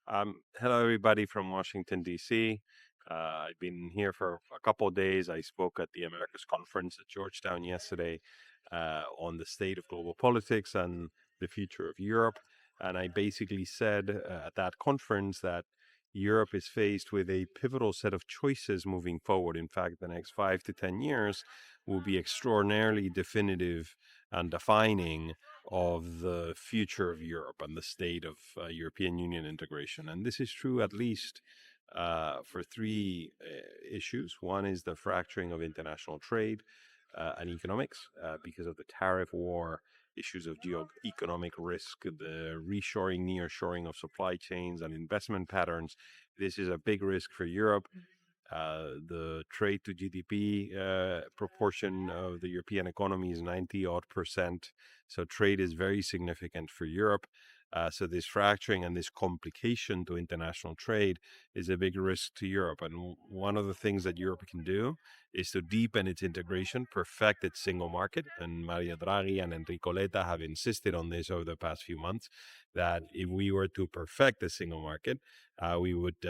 Hello, everybody from Washington, D.C. I've been here for a couple of days. I spoke at the Americas conference at Georgetown yesterday on the state of global politics and the future of Europe. And I basically said at that conference that Europe is faced with a pivotal set of choices moving forward. In fact, the next 5 to 10 years will be extraordinarily definitive and defining of the future of Europe and the state of European Union integration. And this is true at least for three issues. One is the fracturing of international trade and economics because of the tariff war, issues of geoeconomic risk, the reshoring, nearshoring of supply chains and investment patterns. This is a big risk for Europe. The trade to GDP proportion of the European economy is 90 odd percent. So trade is very significant for Europe. So this fracturing and this complication to international trade is a big risk to Europe. And one of the things that Europe can do is to deepen its integration, perfect its single market. And Mario Draghi and Enrico Letta have insisted on this over the past few months, that if we were to perfect the single market, we would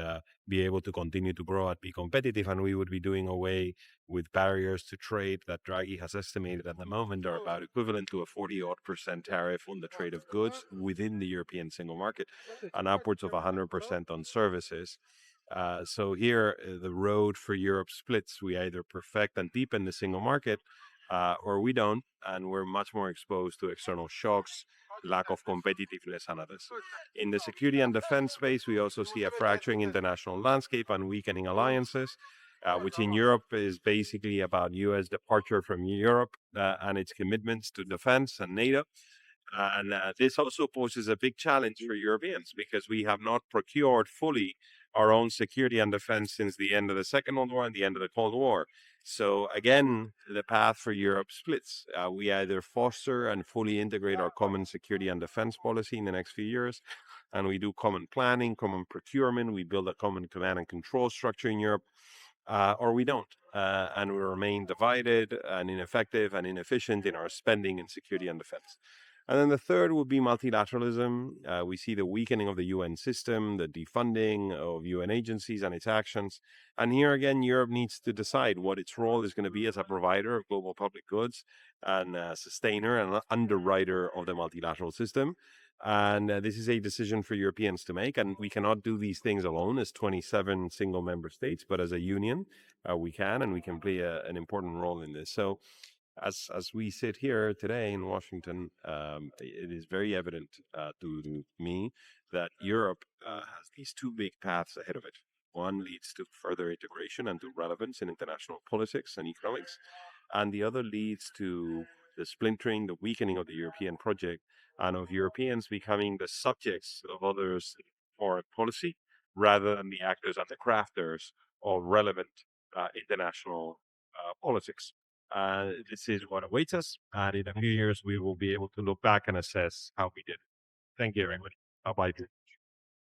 be able to continue to grow and be competitive, and we would be doing away with barriers to trade that Draghi has estimated at the moment are about equivalent to a 40 odd percent tariff on the trade of goods within the European single market and upwards of 100% on services. So here, the road for Europe splits. We either perfect and deepen the single market, or we don't, and we're much more exposed to external shocks, lack of competitiveness, and others. In the security and defense space, we also see a fracturing international landscape and weakening alliances, which in Europe is basically about U.S. departure from Europe and its commitments to defense and NATO. And this also poses a big challenge for Europeans because we have not procured fully our own security and defense since the end of the Second World War and the end of the Cold War. So again, the path for Europe splits. We either foster and fully integrate our common security and defense policy in the next few years, and we do common planning, common procurement, we build a common command and control structure in Europe, or we don't. And we remain divided and ineffective and inefficient in our spending in security and defense. And then the third would be multilateralism. We see the weakening of the UN system, the defunding of UN agencies and its actions. And here again, Europe needs to decide what its role is going to be as a provider of global public goods and a sustainer and underwriter of the multilateral system. And this is a decision for Europeans to make. And we cannot do these things alone as 27 single member states, but as a union, we can, and we can play an important role in this. So as we sit here today in Washington, it is very evident to me that Europe has these two big paths ahead of it. One leads to further integration and to relevance in international politics and economics, and the other leads to the splintering, the weakening of the European project, and of Europeans becoming the subjects of others' foreign policy rather than the actors and the crafters of relevant international politics. This is what awaits us. And in a few years, we will be able to look back and assess how we did. Thank you, everybody. Bye bye.